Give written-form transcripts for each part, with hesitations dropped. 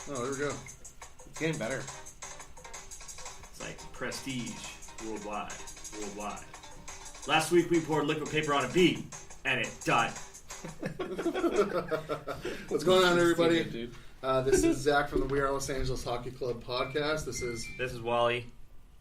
Oh, there we go. It's getting better. It's like prestige worldwide. Last week we poured liquid paper on a bee, and it died. What's going on, everybody? This is Zach from the We Are Los Angeles Hockey Club podcast. This is Wally.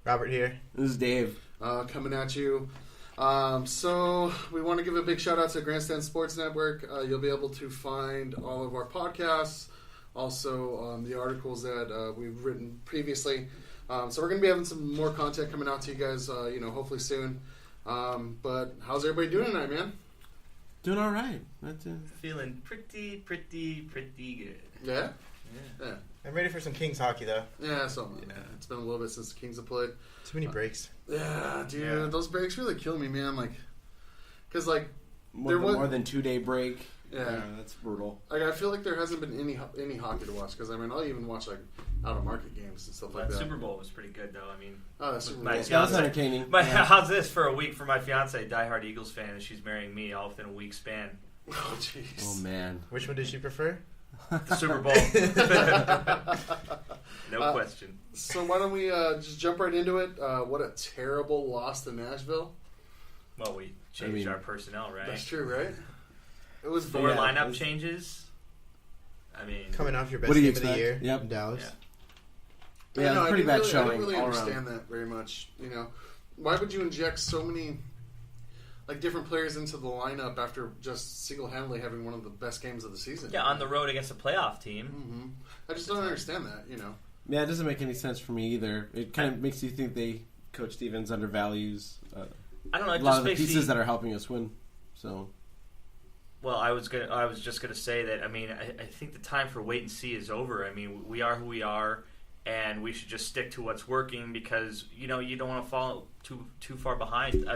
Robert here. This is Dave. Coming at you. So we want to give a big shout out to Grandstand Sports Network. You'll be able to find all of our podcasts, also the articles that we've written previously. So we're going to be having some more content coming out to you guys, hopefully soon. But how's everybody doing tonight, man? Doing all right. Feeling pretty good. Yeah? Yeah. I'm ready for some Kings hockey, though. Yeah, it's been a little bit since the Kings have played. Too many breaks. Yeah, dude, those breaks really kill me, man. Because more than 2 day break. Yeah, that's brutal. I feel like there hasn't been any hockey to watch. Because I'll even watch out of market games and stuff like that. Super Bowl was pretty good, though. That Super Bowl. That was entertaining. But how's this for a week for my fiance, diehard Eagles fan, and she's marrying me all within a week span? Oh, jeez. Oh man. Which one did she prefer? The Super Bowl. No question. So why don't we just jump right into it? What a terrible loss to Nashville. Well, we changed our personnel, right? That's true, right? It was four lineup changes. Coming off your best game of the year in Dallas. Yeah, it was pretty bad showing. I didn't really all understand around. that very much. Why would you inject so many different players into the lineup after just single-handedly having one of the best games of the season? Yeah, on the road against a playoff team. Mm-hmm. I just don't understand that. Yeah, it doesn't make any sense for me either. It kind of makes you think Coach Stevens undervalues I don't know. a lot of the pieces that are helping us win. So. Well, I was just gonna say that. I think the time for wait and see is over. We are who we are, and we should just stick to what's working because you don't want to fall too far behind.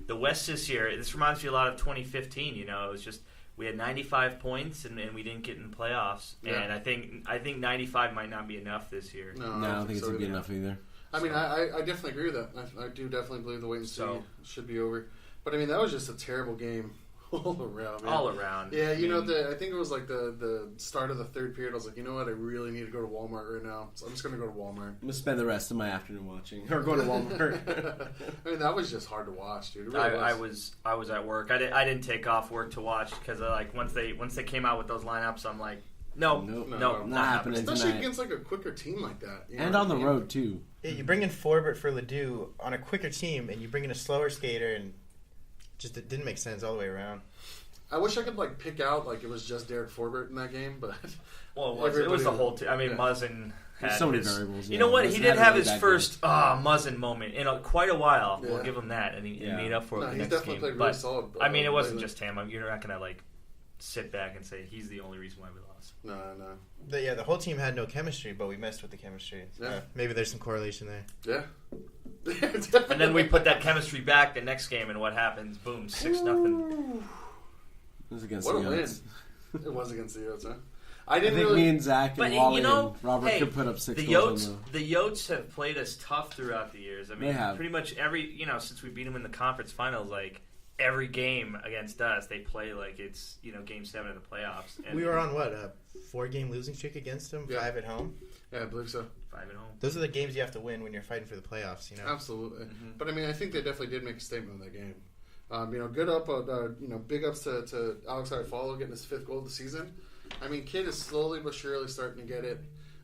The West this year. This reminds me a lot of 2015. It was just we had 95 points and we didn't get in the playoffs. Yeah. And I think 95 might not be enough this year. No, I don't think it's gonna be enough either. I definitely agree with that. I do definitely believe the wait and see should be over. But that was just a terrible game. All around, man. All around. Yeah, I think it was the start of the third period. I was like, you know what? I really need to go to Walmart right now. So I'm just going to go to Walmart. I'm going to spend the rest of my afternoon watching. Or go to Walmart. That was just hard to watch, dude. It really was. I was at work. I didn't take off work to watch because once they came out with those lineups, I'm like, no, not happening. Especially tonight. against a quicker team like that. And on the road, too. Yeah, you bring in Forbert for Ledoux on a quicker team, and you bring in a slower skater, and just it didn't make sense all the way around. I wish I could pick out it was just Derek Forbert in that game, but it was the whole team. Muzzin had so many variables. You know what? He did have his first Muzzin moment in quite a while. Yeah. We'll give him that, and he made up for it the next game. Played really solid. It wasn't just him. You're not gonna sit back and say he's the only reason why we lost. No. The whole team had no chemistry, but we messed with the chemistry. Yeah. Maybe there's some correlation there. Yeah. And then we put that chemistry back the next game, and what happens? Boom, 6-0. It was against what the a win. Yotes. It was against the Yotes, huh? I think me and Zach and Wally and Robert could put up 6 goals. The Yotes have played us tough throughout the years. They have. Pretty much every, since we beat them in the conference finals, every game against us, they play like it's, game 7 of the playoffs. And we were on a 4-game losing streak against them, 5 at home? Yeah, I believe so. 5 at home. Those are the games you have to win when you're fighting for the playoffs, Absolutely. Mm-hmm. But, I think they definitely did make a statement in that game. Good up, big ups to Alex Iafallo getting his 5th goal of the season. Kid is slowly but surely starting to get it.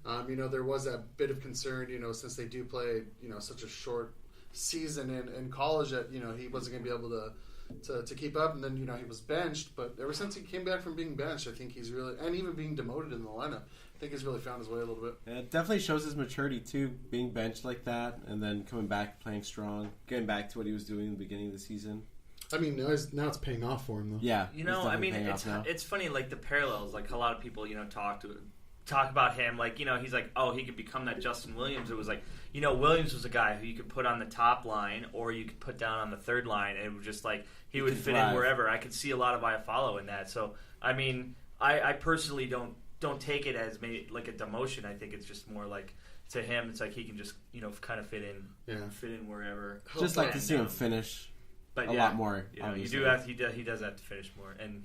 There was that bit of concern, since they do play, such a short season in college that, he wasn't going to be able to keep up. And then, he was benched. But ever since he came back from being benched, I think he's really, and even being demoted in the lineup, I think he's really found his way a little bit. Yeah, it definitely shows his maturity, too, being benched like that and then coming back playing strong, getting back to what he was doing in the beginning of the season. Now it's paying off for him, though. Yeah. It's funny, the parallels, a lot of people, talk about him, he's he could become that Justin Williams. It was Williams was a guy who you could put on the top line or you could put down on the third line, and it was just he would fit in wherever. I could see a lot of Iafallo in that. So, I personally don't take it as maybe a demotion. I think it's just more to him, it's he can just, kind of fit in wherever. Just to see him finish. But a lot more. You do have he does have to finish more, and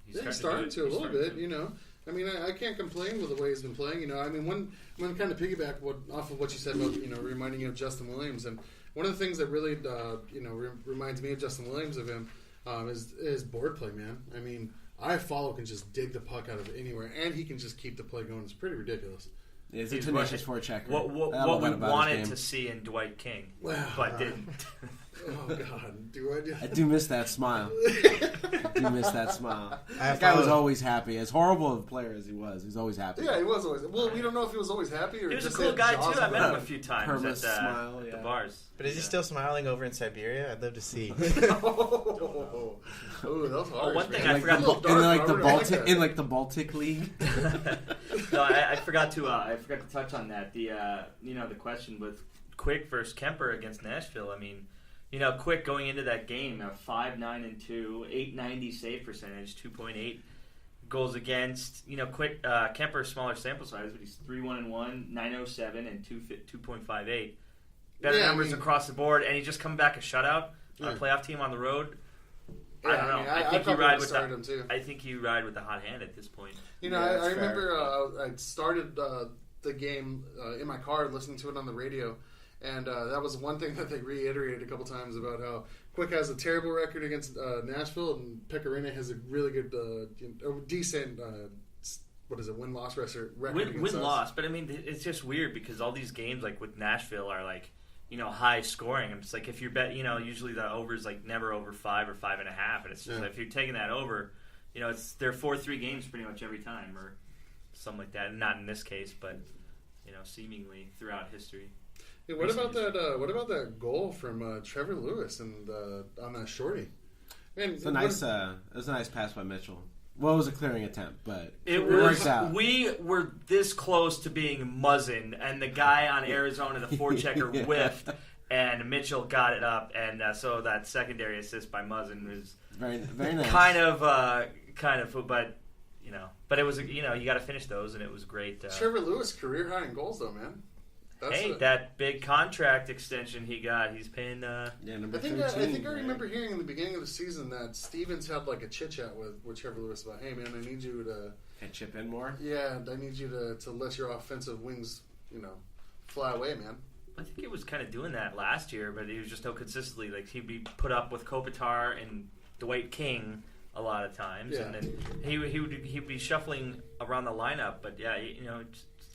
He's starting to a little bit, you know. I mean, I can't complain with the way he's been playing, you know. I mean, one kind of piggyback off of what you said about, you know, reminding you of Justin Williams. And one of the things that really, you know, reminds me of Justin Williams of him is board play, man. I mean, Follow can just dig the puck out of anywhere, and he can just keep the play going. It's pretty ridiculous. He's a tenacious forechecker. What we wanted to see in Dwight King, but didn't. Oh, God. I do miss that smile. That guy was always happy. As horrible of a player as he was always happy. Yeah, he was always. Well, we don't know if he was always happy or he was just a cool guy, too. I met him a few few times at the bars. But is he still smiling over in Siberia? I'd love to see. Oh, that was harsh. One thing man. I forgot in the Baltic League. No, I forgot to touch on that. The the question with Quick versus Kemper against Nashville. I mean, you know, Quick going into that game, 5-9-2, 890 save percentage, 2.8 goals against. You know, Quick Kemper smaller sample size, but he's 3-1-1, 907, and 2.58. Better numbers across the board, and he just come back a shutout on a playoff team on the road. Yeah, I don't know. I think you ride with the hot hand at this point. You know, I remember I started the game in my car listening to it on the radio, and that was one thing that they reiterated a couple times about how Quick has a terrible record against Nashville, and Pecorino has a really good, decent. Win-loss record? Win-loss, but I mean, it's just weird because all these games, like with Nashville, are like, you know, high scoring. I'm just like, if you're usually the over is like never over 5 or 5.5, and it's just like, if you're taking that over, you know, they're 4-3 games pretty much every time or something like that. Not in this case, but you know, seemingly throughout history. Yeah, what about that goal from Trevor Lewis and on that shorty? Man, it was a nice pass by Mitchell. Well, it was a clearing attempt, but it worked out. We were this close to being muzzin, and the guy on Arizona, the forechecker, whiffed, and Mitchell got it up, and so that secondary assist by Muzzin was very, very nice. Kind of, but you know, it was, you know, you got to finish those, and it was great. Trevor Lewis career high in goals, though, man. That big contract extension he got, he's paying. Number 13. I think I remember hearing in the beginning of the season that Stevens had like a chit chat with Trevor Lewis about, hey man, I need you to chip in more. Yeah, I need you to let your offensive wings, you know, fly away, man. I think he was kind of doing that last year, but he was just so consistently like he'd be put up with Kopitar and Dwight King a lot of times, and then he'd be shuffling around the lineup. But yeah, you know.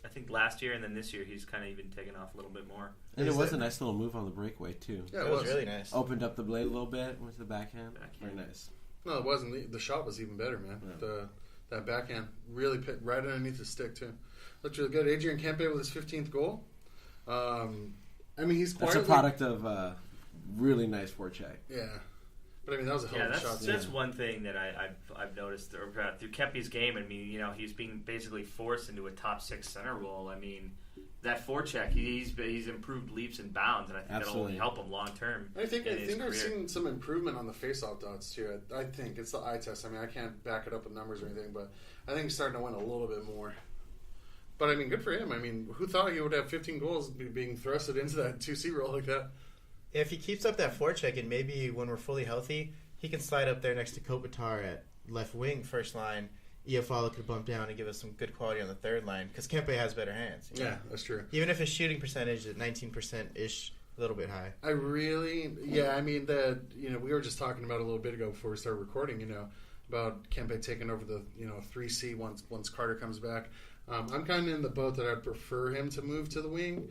I think last year and then this year he's kind of even taken off a little bit more. And it was a nice little move on the breakaway too. Yeah, it was really nice. Opened up the blade a little bit, went to the backhand. Very nice. No, it wasn't. The shot was even better, man. Yeah. That backhand really pit right underneath the stick too. Looked really good. Adrian Kempe with his 15th goal. I mean, he's that's a product of really nice forecheck. Yeah. But I mean, that was a hell of a shot. That's one thing that I've noticed through Kempe's game. I mean, you know, he's being basically forced into a top 6 center role. I mean, that forecheck, he's improved leaps and bounds, and I think that'll only help him long term. I think I've seen some improvement on the faceoff dots too. I think it's the eye test. I mean, I can't back it up with numbers or anything, but I think he's starting to win a little bit more. But I mean, good for him. I mean, who thought he would have 15 goals being thrusted into that 2C role like that? If he keeps up that forecheck, and maybe when we're fully healthy, he can slide up there next to Kopitar at left wing, first line. Iafallo could bump down and give us some good quality on the third line, because Kempe has better hands. Yeah, that's true. Even if his shooting percentage is at 19%-ish, a little bit high. I mean, we were just talking about a little bit ago before we started recording, about Kempe taking over the, 3C once Carter comes back. I'm kind of in the boat that I'd prefer him to move to the wing,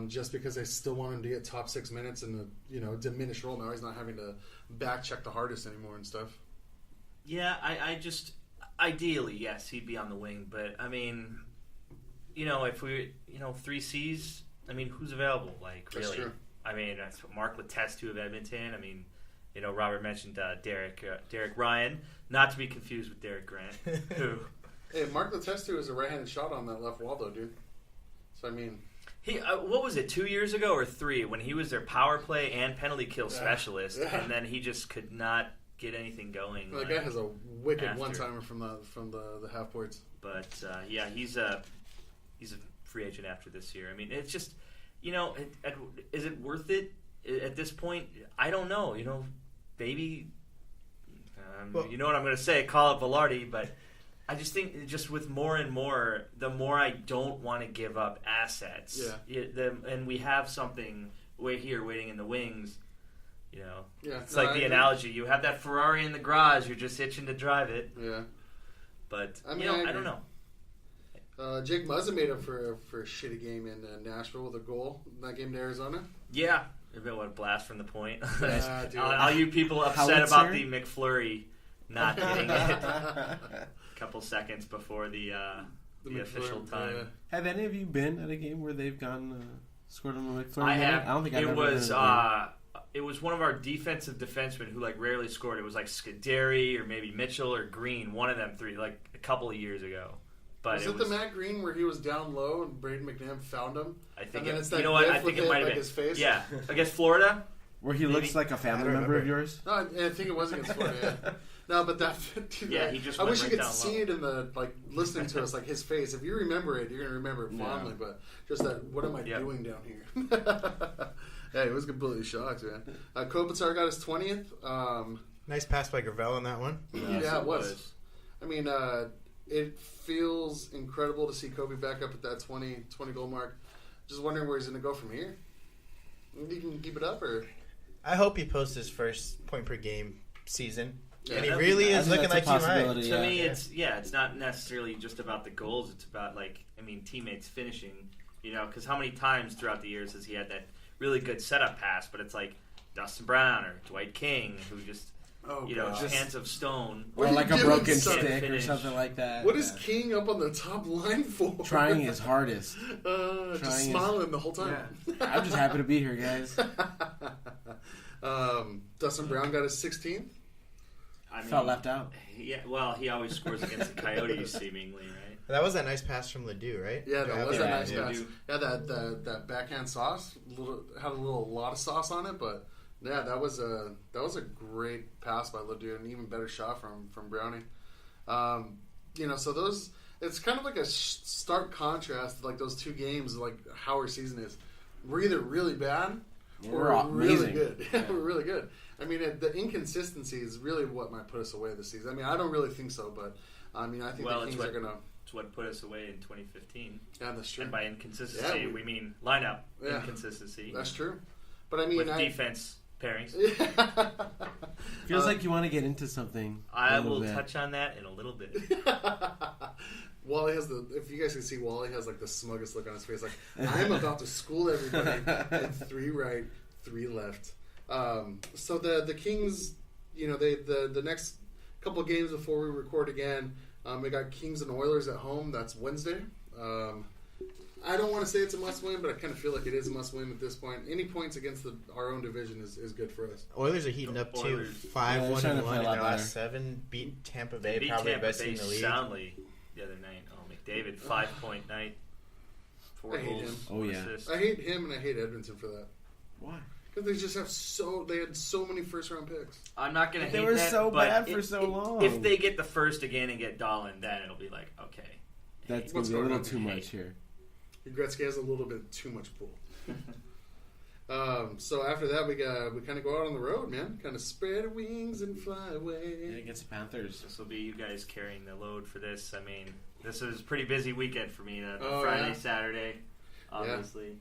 just because I still want him to get top 6 minutes in the diminished role. Now he's not having to back check the hardest anymore and stuff. Yeah, I just ideally yes he'd be on the wing, but I mean, if we 3Cs, I mean who's available? Like really? That's true. I mean that's Mark Letestu of Edmonton. I mean. Robert mentioned Derek Ryan, not to be confused with Derek Grant. Who? Hey, Mark Letestu is a right-handed shot on that left wall, though, dude. So I mean, he what was it 2 years ago or 3 when he was their power play and penalty kill specialist, and then he just could not get anything going. Well, the guy has a wicked one-timer from the half boards. But he's a free agent after this year. I mean, it's just is it worth it at this point? I don't know. Maybe Well, you know what I'm going to say, call it Velarde, but I just think just with more and more, the more I don't want to give up assets. And we have something waiting in the wings. You know, it's like the analogy. You have that Ferrari in the garage. You're just itching to drive it. Yeah. But, I don't know. Jake Muzzin made up for a shitty game in Nashville with a goal in that game to Arizona. Yeah. What a blast from the point. Yeah, dude. All you people upset about the McFlurry not getting it a couple seconds before the official time. Yeah. Have any of you been at a game where they've scored on the McFlurry? I have. I don't think I've ever was been at it was one of our defensive defensemen who rarely scored. It was Scuderi or maybe Mitchell or Green, one of them three, a couple of years ago. But was it the Matt Green where he was down low and Braden McNabb found him? I think and it, it's that you know what? I gif think with it might have like been his face. Yeah, against Florida. where he maybe? looks like a family I don't member of remember. yours. No, I think it was against Florida. Yeah. No, but that. Dude, Yeah, he just I went wish right you could down see low. it in the listening to us, his face. If you remember it, you're gonna remember it fondly. Yeah. But just that, what am I doing down here? Yeah, he was completely shocked, man. Kopitar got his 20th. Nice pass by Gravel on that one. Yeah, it was. I mean, it feels incredible to see Kobe back up at that 20 goal mark. Just wondering where he's going to go from here. Maybe he can keep it up, or I hope he posts his first point per game season. Yeah, And he that'd be really nice. is looking like Team High. To me, it's not necessarily just about the goals. It's about teammates finishing. Because how many times throughout the years has he had that really good setup pass? But it's like Dustin Brown or Dwight King, who just hands of stone, Or What are like you a doing, broken son? stick or Finish. something like that. what is King up on the top line for? Trying his hardest. Just smiling the whole time. I'm just happy to be here, guys. Dustin Brown got his 16th. Felt left out. Yeah, well, he always scores against the Coyotes, seemingly, right? That was that nice pass from Ledoux, right? Yeah, that was a nice yeah. pass. Yeah, that backhand sauce had a lot of sauce on it, but yeah, that was a great pass by Ledoux, and an even better shot from Brownie. So those, it's kind of like a stark contrast, those two games, how our season is. We're either really bad or We're really amazing. good. We're really good. I mean, the inconsistency is really what might put us away this season. I mean, I don't really think so, but I think the Kings are going to. It's what put us away in 2015. Yeah, that's true. And by inconsistency, we mean lineup inconsistency. That's true. But I mean, with defense pairings. Feels like you want to get into something. I will touch on that in a little bit. Wally has if you guys can see, Wally has the smuggest look on his face. I'm about to school everybody with 3 right, 3 left. So the Kings, the next couple of games before we record again, we got Kings and Oilers at home. That's Wednesday. I don't want to say it's a must-win, but I kind of feel like it is a must-win at this point. Any points against our own division is good for us. Oilers are heating up too. Oilers. 5-1 in play a their lot last 7. Beat Tampa Bay, Beat probably Tampa best Bay in the league. soundly the other night. Oh, McDavid, 5-point night. 4 I hate goals, him. 4 assists. I hate him, and I hate Edmonton for that. Why? Because they just they had so many first-round picks. I'm not going to hate They were that, so but bad for so long. If they get the first again and get Dahlin, then it'll be okay. That's What's going to be a going little on? too much here. Gretzky has a little bit too much pull. So after that, we kind of go out on the road, man. Kind of spread our wings and fly away. Against the Panthers. This will be you guys carrying the load for this. I mean, this is a pretty busy weekend for me. Oh, Friday, yeah. Saturday, obviously.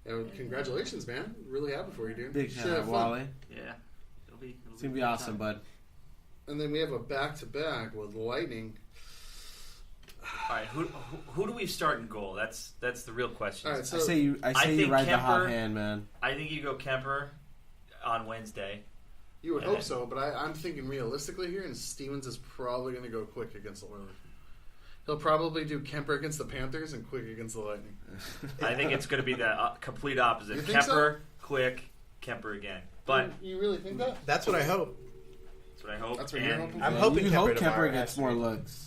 And congratulations, man. Really happy for you, dude. Big shout Should out, have fun. Wally. Yeah. It's going to be awesome, bud. And then we have a back-to-back with Lightning. All right, who do we start in goal? That's the real question. All right, so I say you think ride the hot Kemper- hand, man. I think you go Kemper on Wednesday. you would hope so, but I'm thinking realistically here, and Stevens is probably going to go quick against the Oilers. He'll probably do Kemper against the Panthers and quick against the Lightning. I think it's going to be the complete opposite. You think Kemper, quick, Kemper again. But you really think that? That's what I hope. that's what I hope. That's what you're hoping for? I'm hoping you Kemper hope Kemper tomorrow gets has more to. looks.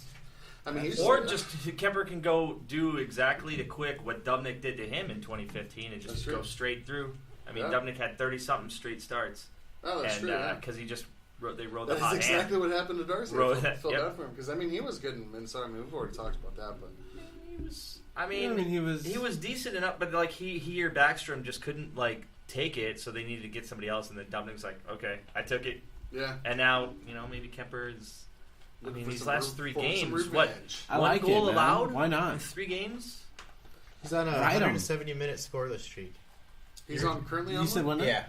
I mean, Or just Kemper can go do exactly to quick what Dubnyk did to him in 2015 and just That's true. go straight through. I mean, Yeah. Dubnyk had 30-something straight starts. Oh, that's and true. Yeah. because he just they rode the That's hot exactly hand. what happened to Darcy. Rode I that- felt yep. bad for him because he was good in Minnesota. I mean, we've already talked about that, but He was decent enough, but he or Backstrom just couldn't take it, so they needed to get somebody else. And then Dubnyk's like, okay, I took it. Yeah. And now, maybe Kemper is. I mean, these last 3 games, what? I one like goal it, man. allowed? Why not? In 3 games? He's on a 170-minute scoreless streak. He's currently on. You said one? one? Yeah.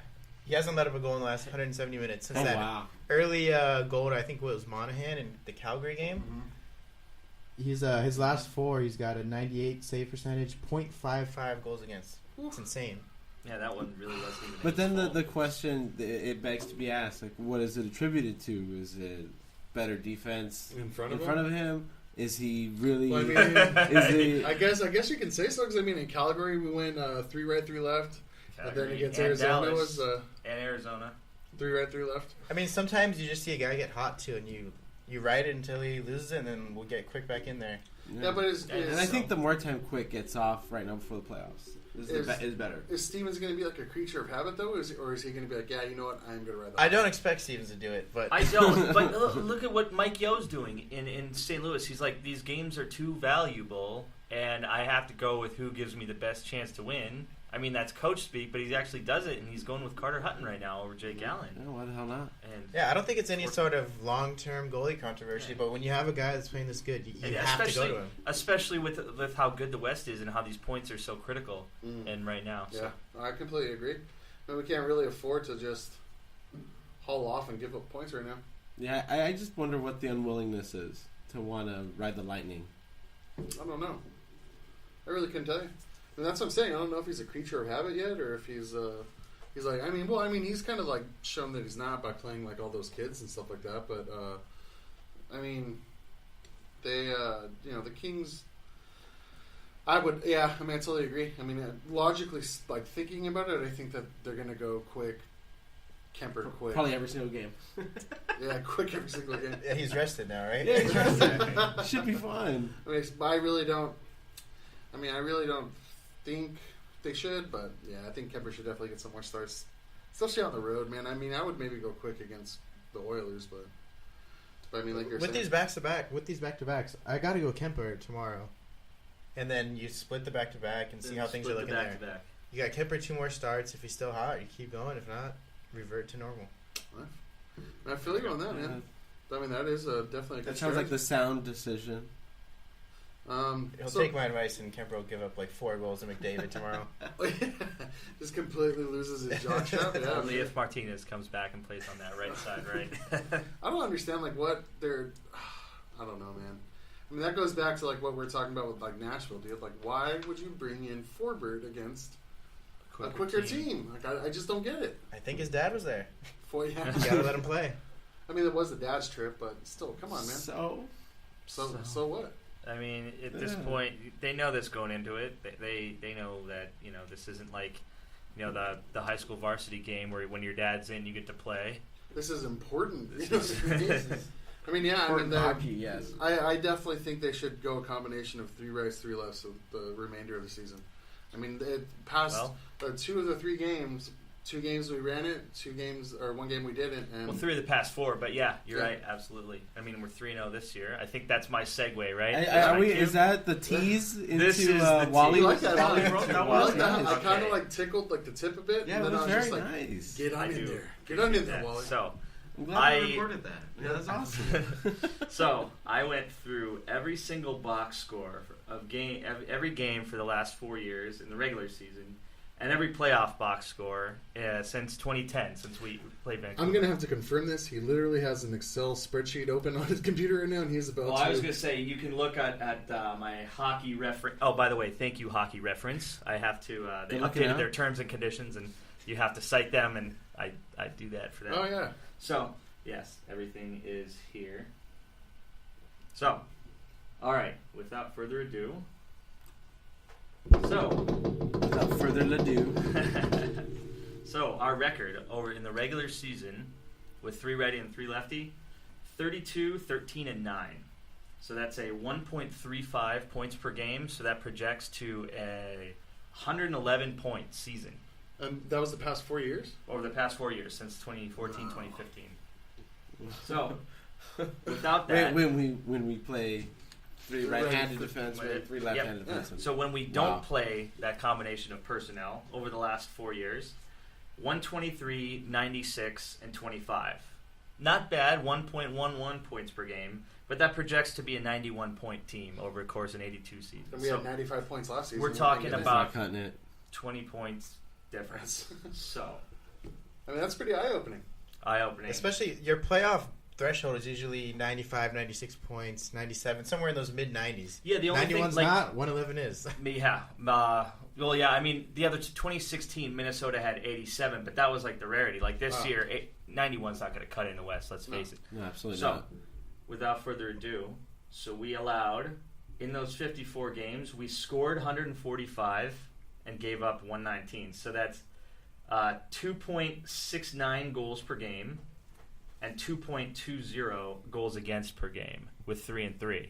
He hasn't let up a goal in the last 170 minutes since that wow. early goal. I think it was Monahan in the Calgary game. Mm-hmm. He's his last 4. He's got a 98 save percentage, .55 goals against. It's insane. Yeah, that one really wasn't even. But then the question it begs to be asked, like, what is it attributed to? Is it better defense in front of him? Is he really? Well, I mean, I guess you can say so because I mean in Calgary we went 3 right, 3 left, and then against Arizona Dallas, was and Arizona 3 right, 3 left. I mean, sometimes you just see a guy get hot too, and you ride it until he loses it, and then we'll get Quick back in there. Yeah, but and I think the more time Quick gets off right now before the playoffs is better. Is Stevens going to be like a creature of habit though, or is he going to be like, yeah, you know what, I'm going to ride that? I don't expect Stevens to do it, but I don't. But look at what Mike Yo's doing in St. Louis. He's like, these games are too valuable, and I have to go with who gives me the best chance to win. I mean, that's coach speak, but he actually does it, and he's going with Carter Hutton right now over Jake Allen. Yeah, why the hell not? And yeah, I don't think it's any sort of long-term goalie controversy, but when you have a guy that's playing this good, you have to go to him. Especially with how good the West is and how these points are so critical and right now. Yeah, so. I completely agree. I mean, we can't really afford to just haul off and give up points right now. Yeah, I just wonder what the unwillingness is to want to ride the Lightning. I don't know. I really couldn't tell you. And that's what I'm saying. I don't know if he's a creature of habit yet, or if he's like. I mean, he's kind of like shown that he's not by playing like all those kids and stuff like that. But I mean, they, the Kings. I totally agree. I mean, logically, like thinking about it, I think that they're gonna go Quick, Kemper, Quick. Probably every single game. Yeah, Quick every single game. Yeah, he's rested now, right? Yeah, he's rested. Should be fun. I mean, I really don't think they should, but yeah, I think Kemper should definitely get some more starts, especially on the road, man. I mean, I would maybe go Quick against the Oilers, but I mean, like you're saying, these back-to-backs, I got to go Kemper tomorrow, and then you split the back-to-back and see how things are looking there. You got Kemper 2 more starts. If he's still hot, you keep going. If not, revert to normal. I feel you on that, man. I mean, that is definitely a good that sounds like the sound decision. He'll take my advice, and Kemper will give up like 4 goals to McDavid tomorrow. Just completely loses his jock strap. Yeah, only if Martinez comes back and plays on that right side, right? I don't understand like what they're. I don't know, man. I mean, that goes back to like what we're talking about with like Nashville, dude. Like, why would you bring in Forbert against a quicker team? Like, I just don't get it. I think his dad was there. You gotta let him play. I mean, it was the dad's trip, but still, come on, man. So what? I mean, at this point, they know this going into it. They know that this isn't like the high school varsity game where when your dad's in, you get to play. This is important. I mean, yeah. I mean, hockey, yes. I definitely think they should go a combination of 3 rights, 3 lefts of the remainder of the season. I mean, past 2 of the 3 games. 2 games we ran it, 2 games or 1 game we didn't. And 3 of the past 4, but yeah, you're right, absolutely. I mean, we're 3-0 this year. I think that's my segue, right? Is that the tease into Wally? You like that? I kind of like tickled like the tip a bit. Yeah, and then it was I was very just like, nice. Get on in there. Get on in there, Wally. So I'm glad I recorded that. Yeah, that's awesome. So I went through every single box score of every game for the last 4 years in the regular season. And every playoff box score since 2010, since we played Vancouver. I'm going to have to confirm this. He literally has an Excel spreadsheet open on his computer right now, and he's about to... I was going to say, you can look at my hockey reference... Oh, by the way, thank you, Hockey Reference. I have to... They updated their terms and conditions, and you have to cite them, and I do that for them. Oh, yeah. So, yes, everything is here. So, all right, without further ado... Without further ado. So, our record over in the regular season with 3 righty and 3 lefty, 32, 13, and 9. So that's a 1.35 points per game. So that projects to a 111-point season. And that was the past 4 years? Over the past 4 years, since 2014, 2015. So, without that... When we play... 3 right-handed defensemen, 3 left-handed defensemen. So when we don't play that combination of personnel over the last 4 years, 123, 96, and 25. not bad, 1.11 points per game. But that projects to be a 91-point team over a course in 82 seasons. And we had 95 points last season. We're talking about cutting it. 20 points difference. So, I mean, that's pretty eye-opening. Eye-opening. Especially your playoff threshold is usually 95, 96 points, 97, somewhere in those mid-90s. Yeah, the only 91's thing... not, 111 is. Yeah. Well, yeah, I mean, the other 2016, Minnesota had 87, but that was like the rarity. Like this year, 91's not going to cut in the West, let's face it. No, absolutely So, not. without further ado, so we allowed, in those 54 games, we scored 145 and gave up 119. So that's 2.69 goals per game and 2.20 goals against per game with 3-3.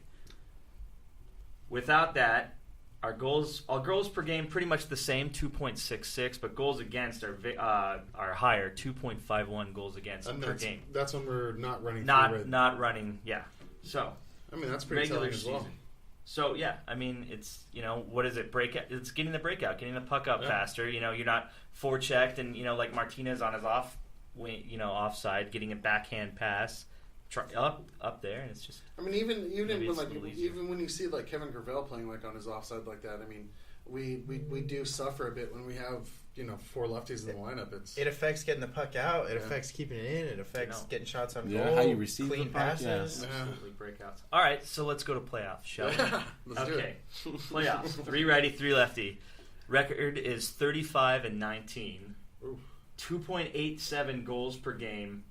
Without that, our goals per game pretty much the same, 2.66, but goals against are higher, 2.51 goals against per game. That's when we're not running. Not running, yeah. So I mean, that's pretty telling as well. So yeah, I mean, it's what is it? Breakout. It's getting the breakout, getting the puck up faster. You're not forechecked, and like Martinez on his offside, getting a backhand pass. Up there, and it's just. I mean, even when you see like Kevin Gravel playing like on his offside like that, I mean, we do suffer a bit when we have 4 lefties in the lineup. It affects getting the puck out. It affects keeping it in. It affects getting shots on goal. How you receive clean the puck, passes. Absolutely breakouts. All right, so let's go to playoffs, shall we? Let's do it. Playoffs. 3 righty, 3 lefty. Record is 35-19. 2.87 goals per game.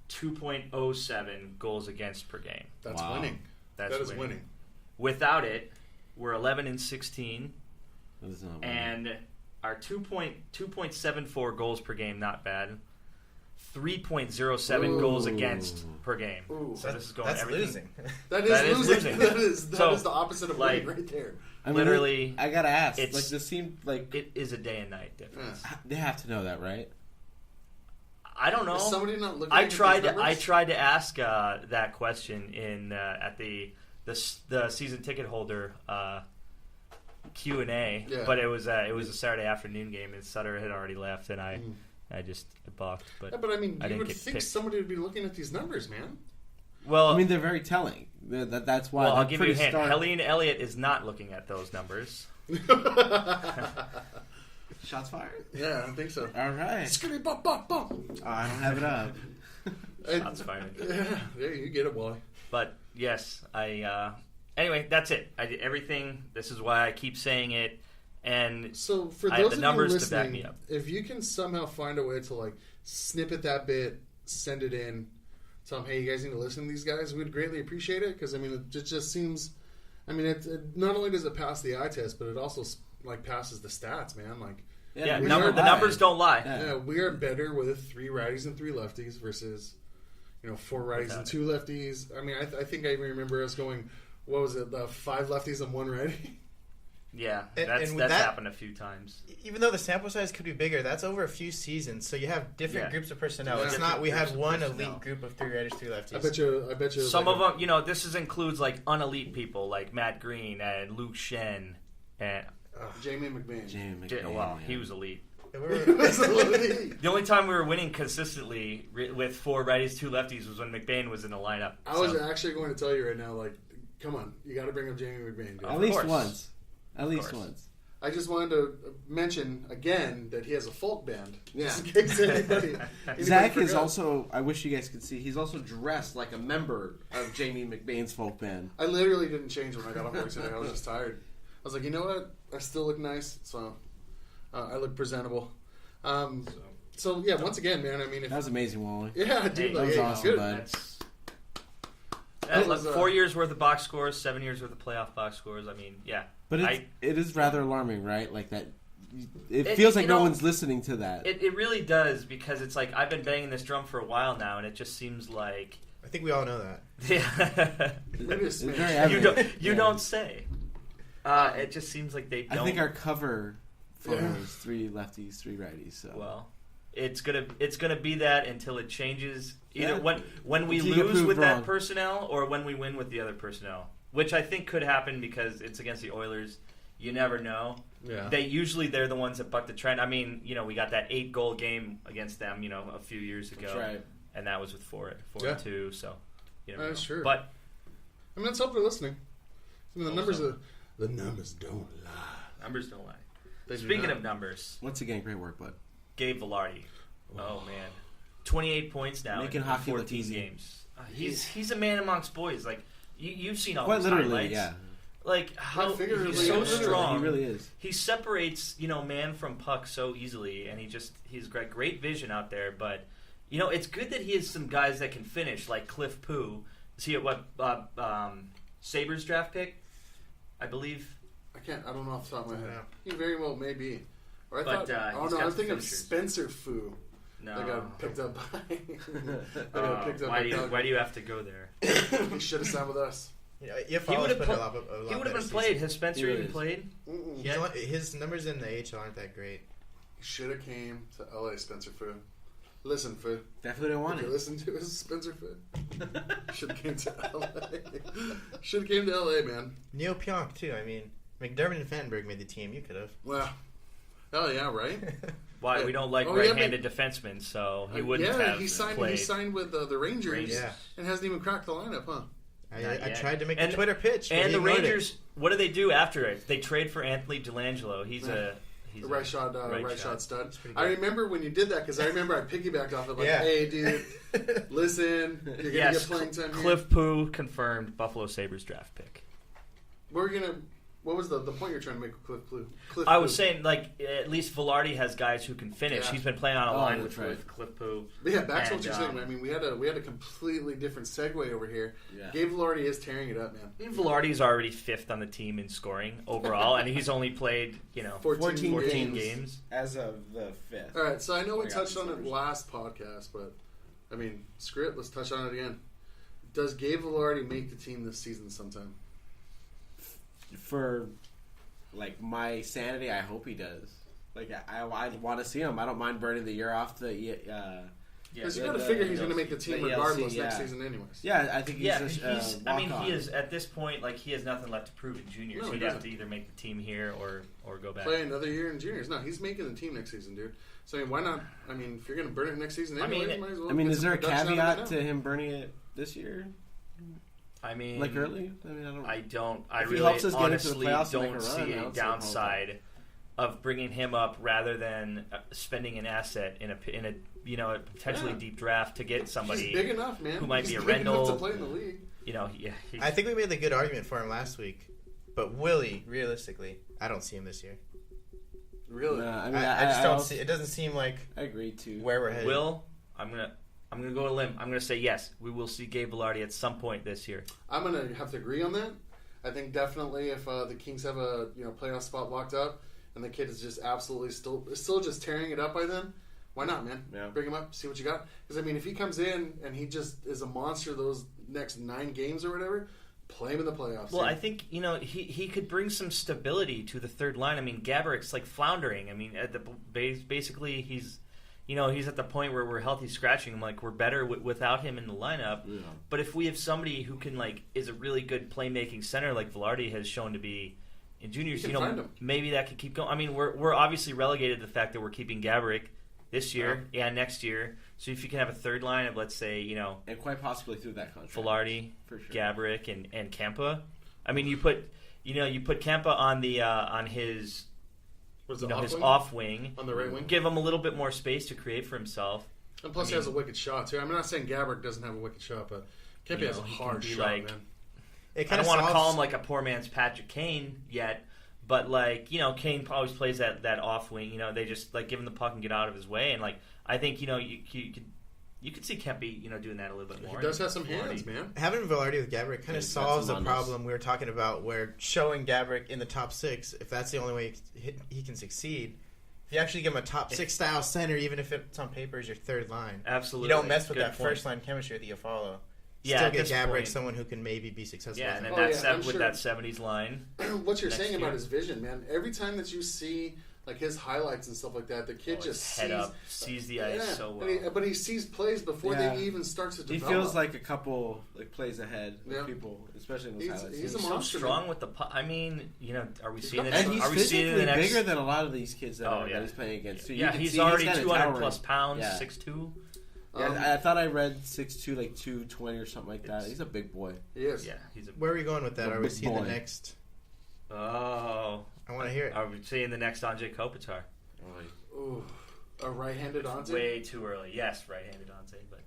2.07 goals against per game. That's winning. That is winning. Without it, we're 11-16, That is not winning. and our 2.74 goals per game, not bad. 3.07 goals against per game. Ooh. So this is going That's everything. losing. That is losing. That is So, the opposite of winning right there. I mean, literally, I gotta ask. it's- Like, this seemed like It is a day and night difference. they have to know that, right? I don't know. Is somebody not looking? I at tried. these I numbers? tried to ask that question in at the season ticket holder Q&A, Yeah. but it was a Saturday afternoon game, and Sutter had already left, and I just balked. But Yeah, but I mean, I you didn't would get think picked. somebody would be looking at these numbers, man. well, I mean, they're very telling. That's why. well, I'll they're give you a pretty hint. stark. Helene Elliott is not looking at those numbers. Shots fired. Yeah, I think so. All right. Skitty bop bop bop. I don't have it up. Shots fired. Yeah, there you get it, Wally. But yes, anyway, that's it. I did everything. This is why I keep saying it. And So for I have those the of numbers you to back listening, me up. if you can somehow find a way to like snippet that bit, send it in, tell them, hey, you guys need to listen to these guys, we'd greatly appreciate it, because I mean, it just seems, I mean, it not only does it pass the eye test, but it also like passes the stats, man. Like, yeah, we the are numbers don't lie. yeah, we are better with 3 righties and 3 lefties versus 4 righties Without and 2 lefties. I mean, I think I even remember us going, what was it, 5 lefties and 1 righty. Yeah, And that's with that- happened a few times. Even though the sample size could be bigger, that's over a few seasons, so you have different Yeah. groups of personnel. Yeah. It's not we Different have groups one of personnel. elite group of 3 righties, 3 lefties. I bet you. Some of them, this includes like unelite people like Matt Green and Luke Shen and Jamie McMahon. well, he was elite. Absolutely. The only time we were winning consistently with 4 righties, 2 lefties was when McBain was in the lineup. I was actually going to tell you right now, like, come on, you got to bring up Jamie McMahon. Dude. At least course. once. At least course. once. I just wanted to mention again that he has a folk band. Yeah. Just in case anybody Zach is forgot. also, I wish you guys could see, he's also dressed like a member of Jamie McBain's folk band. I literally didn't change when I got off work today. I was just tired. I was like, you know what? I still look nice, so I look presentable. So yeah, once again, man. I mean, if, That was amazing, Wally. yeah, dude, Hey, like, that was hey, awesome, good. bud. That's That was, 4 years worth of box scores, 7 years worth of playoff box scores. I mean, yeah. But it is rather alarming, right? Like that. It It- feels like you no know, one's listening to that. It really does, because it's like I've been banging this drum for a while now, and it just seems like I think we all know that. yeah. Maybe a It's smidge. very you evident. don't Yeah. don't say. It just seems like they don't. I think our cover photo Yeah. is 3 lefties, 3 righties. So Well, it's gonna be that until it changes. Either Yeah. when we Until you get lose proved with wrong. that personnel, or when we win with the other personnel, which I think could happen because it's against the Oilers. You never know. Yeah. They're the ones that buck the trend. I mean, we got that 8-goal game against them, a few years ago. That's right. and that was with 4-2. So, that's true. But I mean, let's hope they're listening. I mean, the numbers don't lie. Numbers don't lie. They do Speaking not. of numbers, Once again, great work, bud. Gabe Velarde. Oh man, 28 points now Making in hockey look 14 easy. games. He's a man amongst boys. Like you've seen all Quite his literally, highlights. yeah. Like how figuratively, he's so literally. strong. He really is. He separates, man from puck so easily, and he's got great vision out there. But it's good that he has some guys that can finish, like Cliff Poo. Is he at Sabres draft pick? I believe. I don't know off the top of my head. Yeah. He very well may be. Or But, he's got I'm some thinking of finishers. Spencer Fu. No. That got picked up by. that got picked up why by Doug. do you have to go there? He should have signed with us. He He would have been played. Has Spencer He even is. played? Mm-mm. Yeah. His numbers in the AHL aren't that great. He should have came to LA, Spencer Fu. Listen, Fu. Definitely don't want If you it. listen to us, Spencer Fu. Should have came to LA. Should have came to LA, man. Neil Pionk too. I mean, McDermott and Vandenberg made the team. You could have. Well, hell yeah, right? Why we don't like Oh, yeah, right-handed defensemen, so he wouldn't yeah, have he signed. played. He signed with the Rangers, Yeah. and hasn't even cracked the lineup, huh? I yet. tried to make And- the Twitter pitch, but And he the ignored it. Rangers, what do they do after it? They trade for Anthony Delangelo. He's Yeah. He's The right shot stud. That's pretty I good. remember when you did that because I remember I piggybacked off it like, Yeah. hey, dude, listen, you're gonna Yes, get playing time here. Cliff Poo confirmed Buffalo Sabres draft pick. What was the point you're trying to make with Cliff Poo? I was saying, like, at least Velarde has guys who can finish. Yeah. He's been playing on a Oh, line that's with, right. with Cliff Poo. But yeah, back to what And, you're saying. I mean, we had a completely different segue over here. Yeah. Gabe Velarde is tearing it up, man. Velarde's already fifth on the team in scoring overall, and he's only played, 14 games. As of the 5th. All right, so I know we I got touched on these it numbers. last podcast, but I mean, screw it. Let's touch on it again. Does Gabe Velarde make the team this season sometime? For, like, my sanity, I hope he does. Like, I want to see him. I don't mind burning the year off the... Because you got to figure he's going to make the team the regardless ELC, next yeah. season, anyways. Yeah, I think he's Yeah, just he's. I mean, walk-on. he is at this point. Like, he has nothing left to prove in juniors. No, he He'd have doesn't. to either make the team here or go back. Play another year in juniors. No, he's making the team next season, dude. So I mean, why not? I mean, if you're going to burn it next season, I mean, anyways, might as well. I mean, get is there a some production out of caveat it to him burning it this year? I mean, Like early? I mean, I don't... I don't. I If he really helps us get into the honestly playoffs and make don't a run, see I a don't see a downside of bringing him up rather than spending an asset in a potentially Yeah. deep draft to get somebody. He's big enough, man. who might He's be a big enough Rendell. to play in the league. He's, I think we made a good argument for him last week, but Willie, realistically, I don't see him this year. Really? I mean, I just don't see. It doesn't seem like I agree, too. where we're headed. Will, I'm gonna go a limb. I'm gonna say yes. We will see Gabe Velarde at some point this year. I'm going to have to agree on that. I think definitely if the Kings have a playoff spot locked up and the kid is just absolutely still just tearing it up by then, why not, man? Yeah. Bring him up, see what you got. Because, I mean, if he comes in and he just is a monster those next 9 games or whatever, play him in the playoffs. Well, dude. I think he could bring some stability to the third line. I mean, Gabourik's like floundering. I mean, basically he's at the point where we're healthy scratching him. Like, we're better without him in the lineup. Yeah. But if we have somebody who can is a really good playmaking center like Velarde has shown to be in juniors, You can find him. maybe that could keep going. I mean, we're obviously relegated to the fact that we're keeping Gaborik this year and next year. So if you can have a third line of, let's say, And quite possibly through that contract. Velarde, For sure. Gaborik, and Kempa. I mean, you put Kempa on the on his What is it, his wing? off wing. On the right wing? Give him a little bit more space to create for himself. And plus, he has a wicked shot, too. I'm not saying Gaborik doesn't have a wicked shot, but Kempe has a he can hard be shot, like- man. It I kind don't of want to call him like a poor man's Patrick Kane yet, but Kane always plays that off wing. They just give him the puck and get out of his way, and I think you could see Kempe doing that a little bit more. He does have some hands, man. having Velarde with Gaborik kind of He's got solves some the on problem we were talking about, where showing Gaborik in the top 6, if that's the only way he can succeed. If you actually give him a top 6 style center, even if it's on paper is your third line, Absolutely, you don't mess with Good that point. first line chemistry that you follow. Yeah, Still at get this Gaborik, point- someone who can maybe be successful. Yeah, with and him. then I'm with sure. that 70s line. What you're Next saying year. about his vision, man. Every time that you see his highlights and stuff like that, the kid His just head sees up, sees the ice so well. but he sees plays before Yeah. they even start to He develop. feels like a couple plays ahead Yeah. of people, especially in those He's- highlights. he's a so monster, strong man. with the puck. I mean, are we He's seeing got- it? And he's Are we seeing it in the physically next? bigger than a lot of these kids that, Oh, yeah. that he's playing against. So you Yeah, can he's see already got a 200 towering- plus pounds, Yeah. 6'2". I thought I read 6'2", like 220 or something like that. He's a big boy. He is. Yeah, Where are we going with that? Are we seeing the next? Oh, I want to hear it. Are we seeing the next Anze Kopitar? Ooh, a right-handed Anze? Way too early. Yes, right-handed Anze, but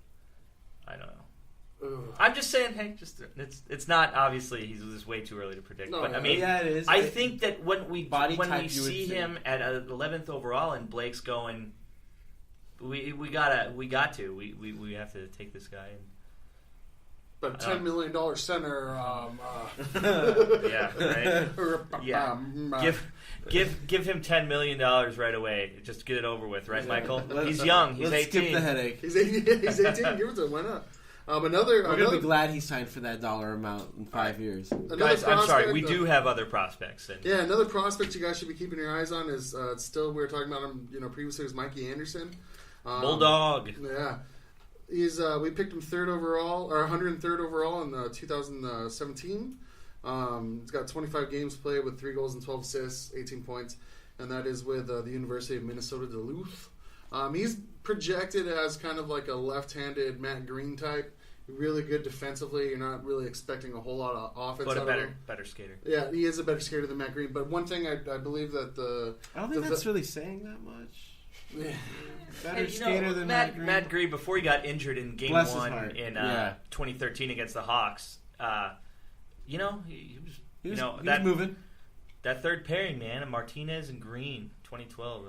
I don't know. Ooh. I'm just saying, hey, it's not obviously he's just way too early to predict. No, but I mean, yeah, it is. I think that when we see say. him at 11th overall and Blake's going, we have to take this guy. But $10 million center. Yeah, right. Yeah, give him $10 million right away. Just get it over with, right, Michael? He's young. He's 18. Skip the headache. He's 18. Give it to him. Why not? We're gonna be glad he signed for that dollar amount in 5 years. Guys, I'm sorry. We do have other prospects. Yeah, another prospect you guys should be keeping your eyes on is still we were talking about him. Previously was Mikey Anderson. Bulldog. Yeah. He's we picked him 103rd overall in 2017. He's got 25 games played with 3 goals and 12 assists, 18 points, and that is with the University of Minnesota Duluth. He's projected as kind of like a left-handed Matt Green type. Really good defensively. You're not really expecting a whole lot of offense. But out a of him. better skater. Yeah, he is a better skater than Matt Green. But one thing I believe that I don't think that's really saying that much. Yeah. Better skater than Matt Green. Matt Green, before he got injured in Game 1 in 2013 against the Hawks, he was moving. That third pairing, man, of Martinez and Green, 2012.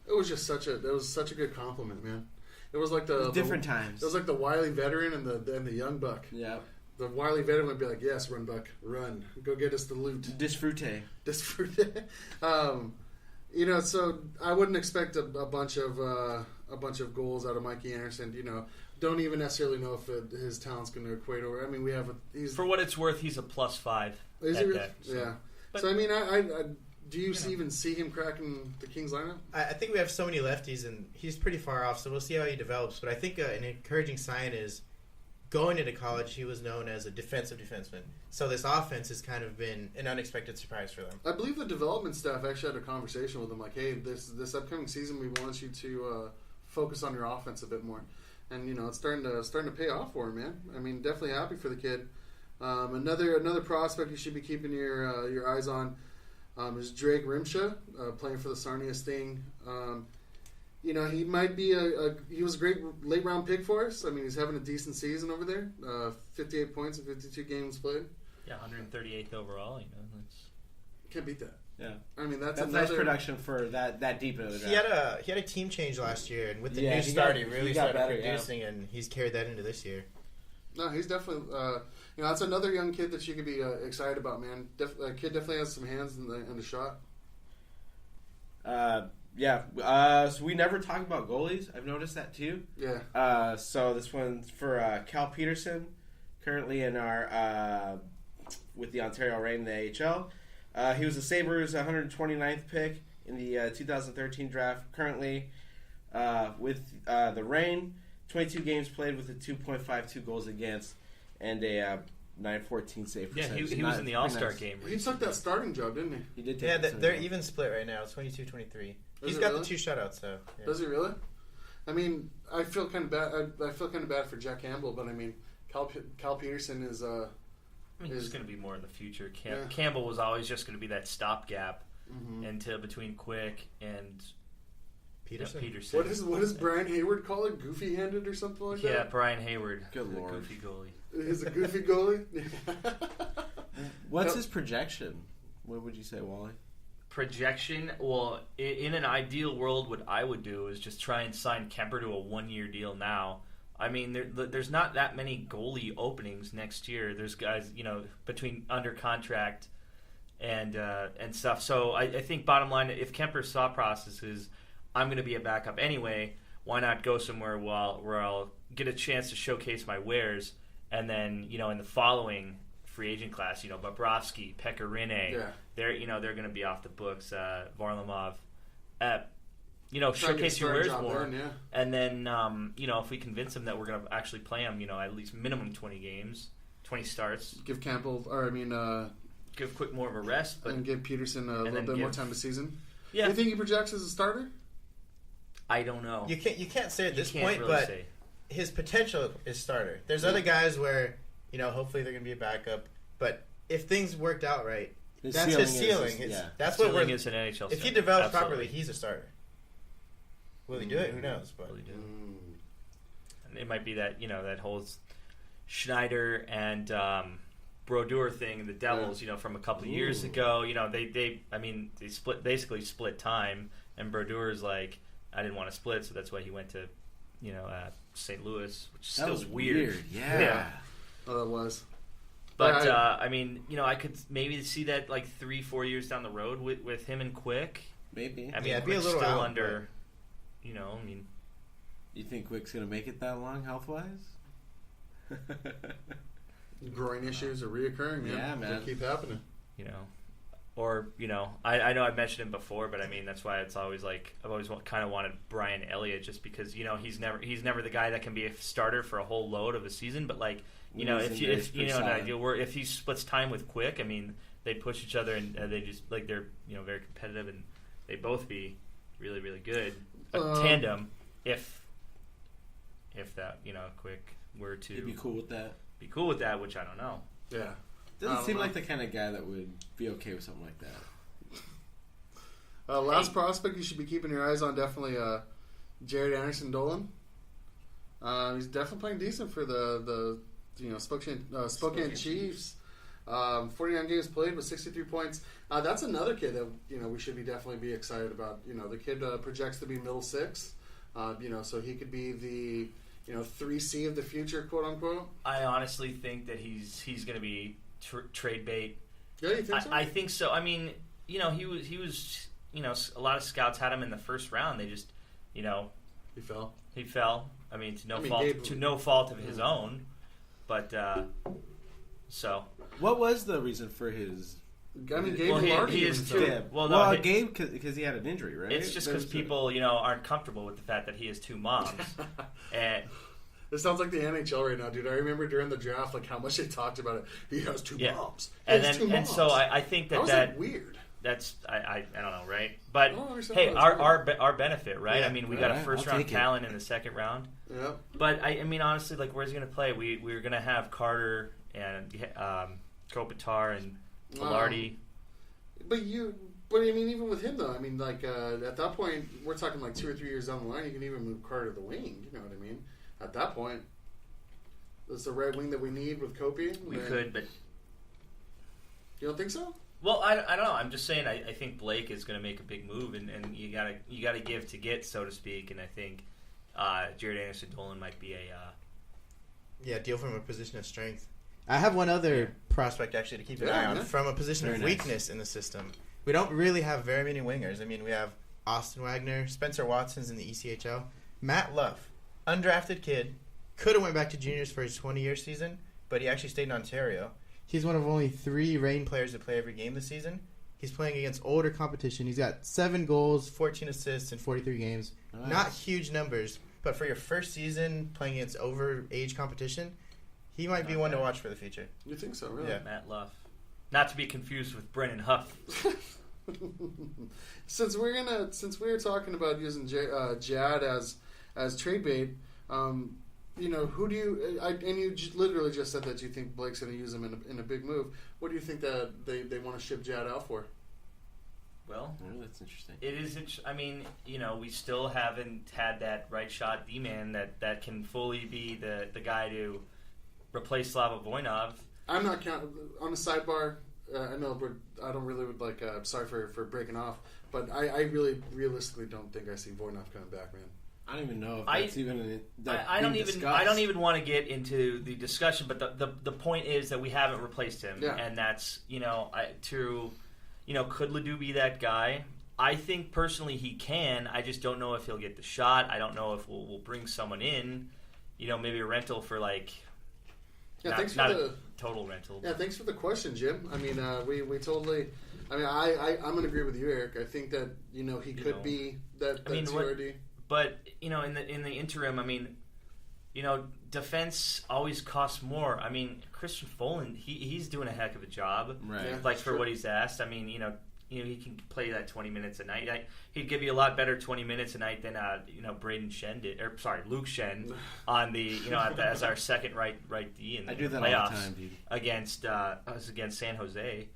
It was just such a good compliment, man. It was like different times. It was like the wily veteran and the young buck. Yeah. The wily veteran would be like, "Yes, run, buck, run. Go get us the loot." Disfrute. So I wouldn't expect a bunch of goals out of Mikey Anderson. Don't even necessarily know if his talent's going to equate over. I mean, he's for what it's worth, he's a +5. Is he really? So. Yeah. But, so I mean, I do you even see him cracking the Kings lineup? I think we have so many lefties, and he's pretty far off. So we'll see how he develops. But I think an encouraging sign is going into college, he was known as a defensive defenseman. So this offense has kind of been an unexpected surprise for them. I believe the development staff actually had a conversation with him, like, "Hey, this upcoming season, we want you to focus on your offense a bit more." And it's starting to pay off for him, man. I mean, definitely happy for the kid. Another prospect you should be keeping your eyes on is Drake Rimsha, playing for the Sarnia Sting. He might be he was a great late round pick for us. I mean, he's having a decent season over there. 58 points in 52 games played. Yeah, 138th overall. Can't beat that. Yeah, I mean that's nice production for that deep into the draft. He had a team change last year, and with the new he start, he really started better, producing, and he's carried that into this year. No, he's definitely. That's another young kid that you could be excited about, man. Kid definitely has some hands in the shot. So we never talk about goalies. I've noticed that too. Yeah. So this one's for Cal Peterson, currently in our with the Ontario Reign in the AHL. He was the Sabres' 129th pick in the 2013 draft. Currently with the Reign, 22 games played with a 2.52 goals against and a 914 save percentage. Yeah, he was in the All-Star game. He took that starting job, didn't he? He did. They're even split right now. 22-23. He's got the 2 shutouts, though. Yeah. Does he really? I mean, I feel kind of bad. I feel kind of bad for Jack Campbell, but I mean, Cal Peterson is. He's going to be more in the future. Campbell was always just going to be that stopgap until between Quick and Peterson. What does Brian Hayward call it? Goofy handed or something like that? Yeah, Brian Hayward. Good Lord. Goofy goalie. He's a goofy goalie. What's his projection? What would you say, Wally? Projection? Well, in an ideal world, what I would do is just try and sign Kemper to a 1-year deal now. I mean, there's not that many goalie openings next year. There's guys, between under contract and stuff. So I think bottom line, if Kemper's thought process is, I'm going to be a backup anyway, why not go somewhere where I'll get a chance to showcase my wares, and then in the following free agent class, Bobrovsky, Pecorine, they're going to be off the books. Varlamov, showcase your wares more, and then if we convince them that we're going to actually play them, at least minimum 20 games, 20 starts. Give Quick more of a rest, and give Peterson a little bit more time this season. Yeah, do you think he projects as a starter? I don't know. You can't say at this point, really but say. his potential is starter. There's other guys where, hopefully they're going to be a backup. But if things worked out right, that's his ceiling. That's what ceiling is an NHL If he develops properly, he's a starter. Will he do it? Who knows? But will he do it? It might be that, that whole Schneider and Brodeur thing, the Devils, from a couple of years ago. They basically split time, and Brodeur is like, I didn't want to split, so that's why he went to, St. Louis, which is still weird. Yeah. Oh, that was. But I could maybe see that like 3-4 years down the road with him and Quick. Maybe. It'd be a little still out, under. You think Quick's gonna make it that long health wise? Groin issues are reoccurring, man. Yeah, man. They keep happening. I know I've mentioned him before, but that's why it's always like I've always kind of wanted Brian Elliott, just because he's never the guy that can be a starter for a whole load of a season, but like if he splits time with Quick, they push each other and they just like they're very competitive, and they both be really really good tandem if that Quick were to You'd be cool with that. Which I don't know. Yeah. Doesn't seem like the kind of guy that would be okay with something like that. Last prospect you should be keeping your eyes on, definitely Jared Anderson Dolan. He's definitely playing decent for the Spokane Chiefs. 49 games played with 63 points. That's another kid that we should definitely be excited about. The kid projects to be middle six. So he could be the 3C of the future, quote unquote. I honestly think that he's going to be trade bait. Yeah, you think so? I think so. He was a lot of scouts had him in the first round. They just he fell. He fell. To no fault of his own. But so what was the reason for his? Gabe he is too. Gabe because he had an injury, right? It's just because people aren't comfortable with the fact that he has two moms. And it sounds like the NHL right now, dude. I remember during the draft, like how much they talked about it. He has two moms. And so I think that weird. That's I don't know, right? But hey, our benefit, right? Yeah, we got a first round talent in the second round. Yeah. But honestly, like where's he gonna play? We're gonna have Carter and Kopitar and Velarde. But even with him though, at that point, we're talking like 2 or 3 years down the line. You can even move Carter to the wing. You know what I mean? At that point, that's the right wing that we need with Kopi. We could, but you don't think so? Well, I don't know. I'm just saying. I think Blake is going to make a big move, and you gotta give to get, so to speak. And I think Jared Anderson Dolan might be a deal from a position of strength. I have one other prospect actually to keep an eye on from a position of weakness in the system. We don't really have very many wingers. We have Austin Wagner, Spencer Watson's in the ECHL, Matt Luff, undrafted kid, could have went back to juniors for his 20-year season, but he actually stayed in Ontario. He's one of only 3 Reign players to play every game this season. He's playing against older competition. He's got 7 goals, 14 assists in 43 games. Nice. Not huge numbers, but for your first season playing against over-age competition, he might be one to watch for the future. You think so, really? Yeah. Matt Luff. Not to be confused with Brennan Huff. Since we're talking about using Jad as trade bait, who do you? And you literally just said that you think Blake's going to use him in a big move. What do you think that they want to ship Jad out for? Well, that's interesting. It is. We still haven't had that right shot D-man that can fully be the guy to replace Slava Voinov. I'm not counting on the sidebar. I know, but I don't really would like. Sorry for breaking off, but I really realistically don't think I see Voinov coming back, man. I don't even know if that's I don't even want to get into the discussion, but the point is that we haven't replaced him, and that's could Ledoux be that guy? I think personally he can. I just don't know if he'll get the shot. I don't know if we'll bring someone in, maybe a rental for like. Yeah, not a total rental. Yeah, thanks for the question, Jim. We totally. I'm gonna agree with you, Eric. I think that he could be that TRD. But in the interim, defense always costs more. Christian Folan, he's doing a heck of a job. Right. Like for what he's asked. he can play that 20 minutes a night. He'd give you a lot better 20 minutes a night than Braden Shen did, or sorry, Luke Shen on the as our second right D in the playoffs all the time, dude. against San Jose.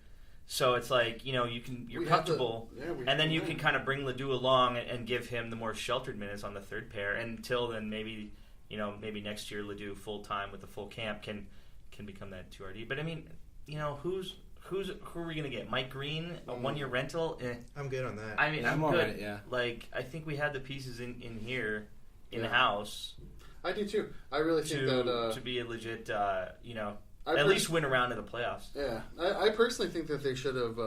So it's like you're comfortable, and then you can kind of bring Ledoux along and give him the more sheltered minutes on the third pair. Until then, maybe next year Ledoux full time with the full camp can become that 2RD. But I mean, who are we gonna get? Mike Green, a 1-year rental? I'm good on that. I mean, I'm good. right, yeah. Like I think we have the pieces in here in house. I do too. I really think that to be a legit, at least win a round in the playoffs. Yeah, I personally think that they should have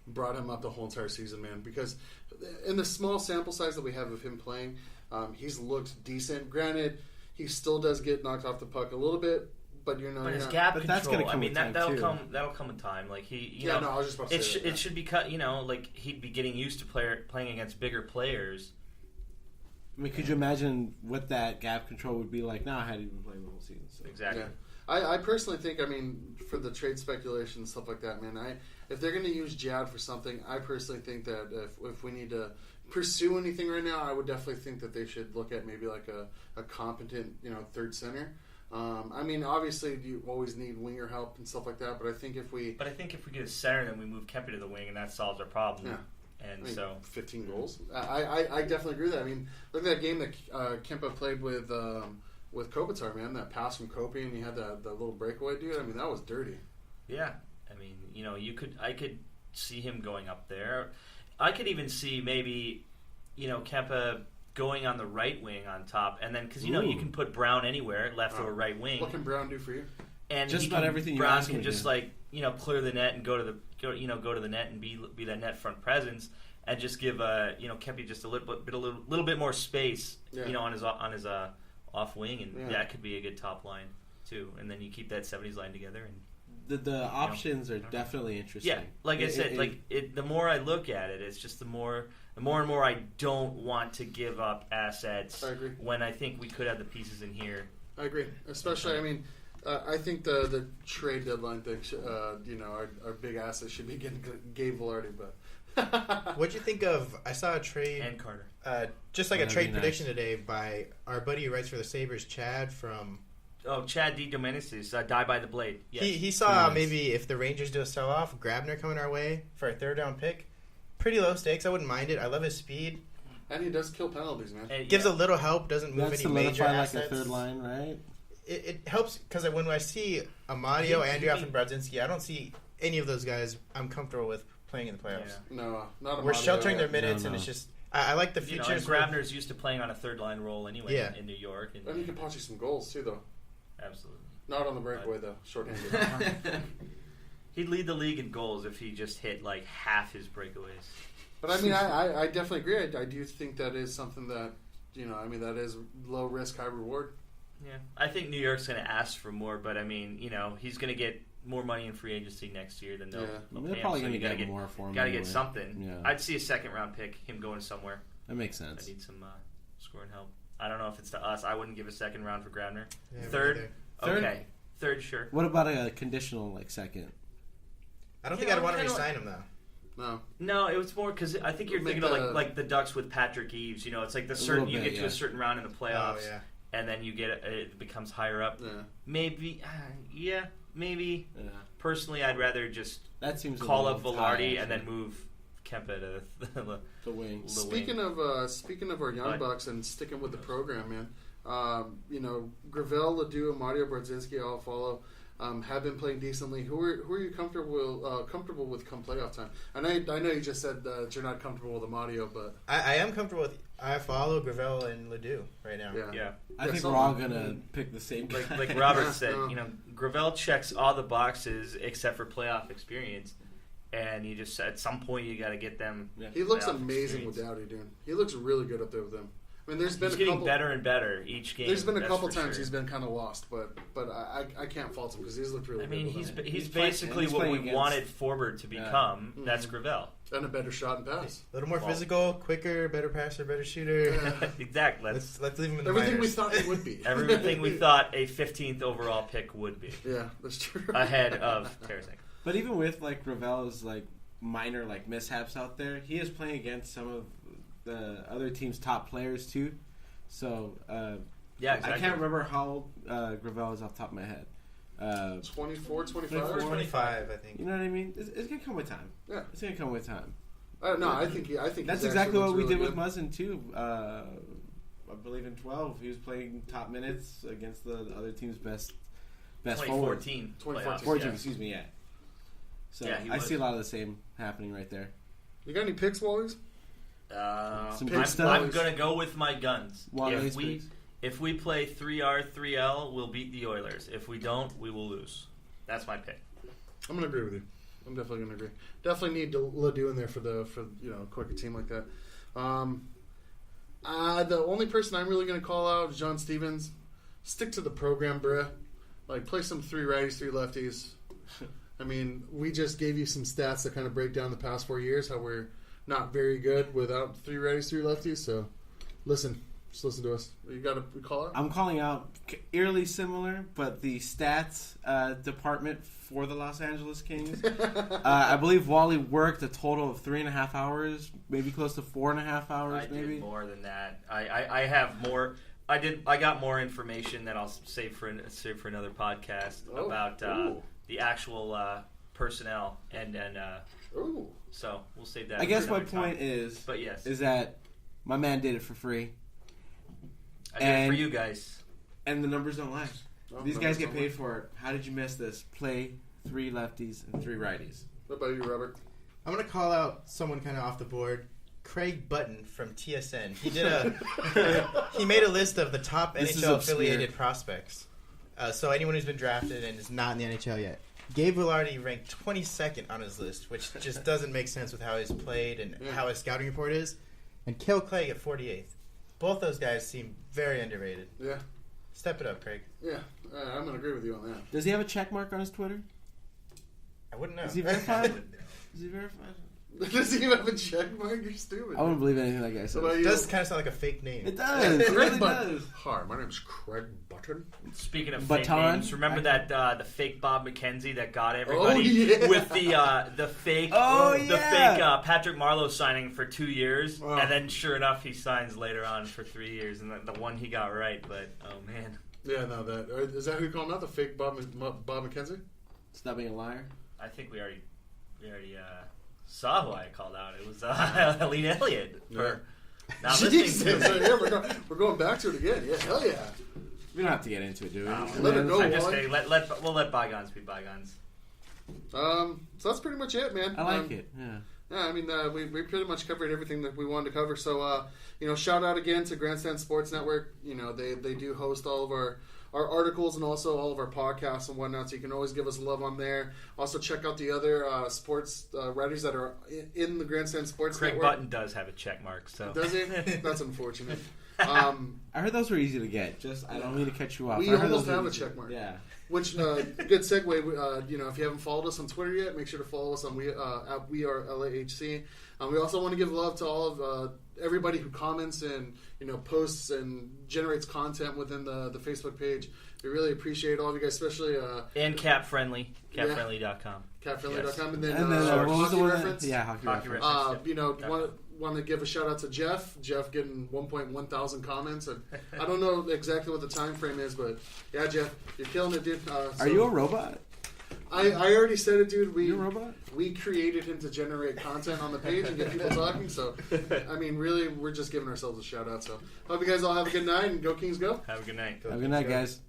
brought him up the whole entire season, man. Because in the small sample size that we have of him playing, he's looked decent. Granted, he still does get knocked off the puck a little bit, but but his gap control. That's gonna come that'll come in time. Like I was just about to say that. It should be cut. Like he'd be getting used to playing against bigger players. I mean, could you imagine what that gap control would be like now had he been playing the whole season? So. Exactly. Yeah. I personally think, for the trade speculation and stuff like that, man, if they're going to use Jad for something, I personally think that if we need to pursue anything right now, I would definitely think that they should look at maybe like a competent, third center. Obviously you always need winger help and stuff like that, but I think if we get a center, then we move Kempe to the wing, and that solves our problem. Yeah. And 15 goals. I definitely agree with that. I mean, look at that game that Kempe played with Kopitar, man. That pass from Kopi, and he had that little breakaway, dude. I mean, that was dirty. Yeah. I mean, I could see him going up there. I could even see maybe, Kempe going on the right wing on top, and then because you can put Brown anywhere, left or right wing. What can Brown do for you? And just about everything. Brown can just clear the net and go to the net and be that net front presence, and just give Kempe just a little bit more space, on his off wing, and that could be a good top line too. And then you keep that 70s line together, and the options are definitely interesting. Yeah, like I said, the more I look at it, it's just the more and more I don't want to give up assets. I agree. When I think we could have the pieces in here. I agree, especially. I think the trade deadline thing, our big asset should be getting Gabe Velarde, but. What'd you think of? I saw a trade and Carter. Just like a trade prediction today by our buddy who writes for the Sabres, Chad from. Oh, Chad D. Domenicis, Die by the Blade. Yes. He saw maybe if the Rangers do a sell-off, Grabner coming our way for a third-round pick. Pretty low stakes. I wouldn't mind it. I love his speed. And he does kill penalties, man. Gives a little help. Doesn't move any major assets. Like a third line, right? It helps because when I see Amadio, Andrioff, and Brodzinski, I don't see any of those guys I'm comfortable with playing in the playoffs. Yeah. No, not Amadio. We're sheltering their minutes, and it's just... I like the future. Grabner's used to playing on a third-line role anyway in New York. And he can punch you some goals, too, though. Absolutely. Not on the breakaway, though. Short-handed. He'd lead the league in goals if he just hit like half his breakaways. But I definitely agree. I do think that is something that that is low risk, high reward. Yeah, I think New York's going to ask for more, but he's going to get more money in free agency next year than they'll pay they're probably him. going to get more for him. Got to get something. Yeah. I'd see a second-round pick, him going somewhere. That makes sense. I need some scoring help. I don't know if it's to us. I wouldn't give a second round for Grabner. Yeah, Third? Okay. Third, sure. What about a conditional second? I don't think I'd want to re-sign him, though. No, it was more because I think you're thinking of like the Ducks with Patrick Eaves. It's like you get to a certain round in the playoffs, and then you get it becomes higher up. Yeah. Maybe, maybe. Yeah. Personally, I'd rather just that seems call up Velarde and then move Kempe to the wing. Speaking of our young bucks and sticking with the program, man. Gravel, Ledoux, and Mario Brodzinski all follow. Have been playing decently. Who are you comfortable with come playoff time? I know you just said that you're not comfortable with Amadio, but I am comfortable with. I follow Gravel and Ledoux right now. Yeah. I think we're all gonna pick the same. Like Robert said, Gravel checks all the boxes except for playoff experience, and you just at some point you got to get them. Yeah. He looks amazing with Doughty, dude. He looks really good up there with them. I mean, he's getting better and better each game. There's been a couple times he's been kind of lost, but I can't fault him because he's looked really good. I mean, he's basically what we wanted Forbert to become. Yeah. That's Gravel. And a better shot and pass. A little more physical, quicker, better passer, better shooter. Exactly. Let's leave him in the everything minors. we thought he would be. Everything we thought a 15th overall pick would be. Yeah, that's true. Ahead of Tarasenko. But even with Gravel's minor like mishaps out there. He is playing against some of the other team's top players too. So yeah, exactly. I can't remember how old Gravel is off the top of my head. 24, 25? 25, I think. You know what I mean? It's gonna come with time. Yeah, it's gonna come with time. No, I think that's exactly what we did with Muzzin too. I believe in 12, he was playing top minutes against the other team's best 2014. 2014, excuse me. Yeah. So yeah, I see a lot of the same happening right there. You got any picks, Wallies? Some good stuff. I'm gonna go with my guns. Wally's If we play 3R 3L, we'll beat the Oilers. If we don't, we will lose. That's my pick. I'm gonna agree with you. I'm definitely gonna agree. Definitely need Ledoux in there for quicker team like that. The only person I'm really gonna call out is John Stevens. Stick to the program, bruh. Like play some 3 righties, 3 lefties. I mean, we just gave you some stats that kind of break down the past 4 years how we're not very good without 3 righties, 3 lefties. So listen. Just listen to us. You got to call it? I'm calling out eerily similar, but the stats department for the Los Angeles Kings. I believe Wally worked a total of 3.5 hours, maybe close to 4.5 hours. I maybe did more than that. I have more. I got more information that I'll save for another podcast about the actual personnel and so we'll save that. I guess my point is that my man did it for free. I did it for you guys. And the numbers don't lie. These guys get paid for it. How did you miss this? Play 3 lefties and 3 righties. What about you, Robert? I'm going to call out someone kind of off the board. Craig Button from TSN. He did he made a list of the top NHL affiliated prospects. So anyone who's been drafted and is not in the NHL yet. Gabe Vilardi ranked 22nd on his list, which just doesn't make sense with how he's played and how his scouting report is. And Cale Clay at 48th. Both those guys seem very underrated. Yeah. Step it up, Craig. Yeah, I'm going to agree with you on that. Does he have a check mark on his Twitter? I wouldn't know. Is he verified? Is he verified? Does he even have a check mark? You're stupid. I wouldn't believe anything that guy says. It does kind of sound like a fake name. It does. It really does. Hi, my name is Craig Button. Speaking of fake names, remember that the fake Bob McKenzie that got everybody with the fake Patrick Marleau signing for 2 years, and then sure enough he signs later on for 3 years, and the one he got right. But oh man. Yeah, no, is that who you call him out? The fake Bob McKenzie? Stop being a liar. I think we already saw who I called out. It was Aline Elliott for not listening to me. Yeah, we're going back to it again. Yeah, hell yeah. We don't have to get into it, do we? Let it go, I'm just kidding. We'll let bygones be bygones. So that's pretty much it, man. I like it. Yeah. Yeah, I mean, we pretty much covered everything that we wanted to cover. So, shout out again to Grandstand Sports Network. They do host all of our articles and also all of our podcasts and whatnot, so you can always give us love on there. Also, check out the other sports writers that are in the Grandstand Sports Network. Craig Button does have a check mark, so. Does he? That's unfortunate. I heard those were easy to get. I don't mean to cut you off. We almost have a check mark. Yeah. Which, good segue, if you haven't followed us on Twitter yet, make sure to follow us on at We Are LAHC. We also want to give love to all of everybody who comments and, posts and generates content within the Facebook page. We really appreciate all of you guys, especially... and CapFriendly, capfriendly.com. Capfriendly.com. Yes. And then, Hockey Reference. Yeah, Hockey Reference. Want to give a shout out to Jeff. Jeff getting 1.1 thousand comments. And I don't know exactly what the time frame is, but yeah, Jeff, you're killing it, dude. Are you a robot? I already said it, dude. You're a robot? We created him to generate content on the page and get people talking. So, I mean, really, we're just giving ourselves a shout out. So, hope you guys all have a good night and go Kings go. Have a good night. Have a good night, guys.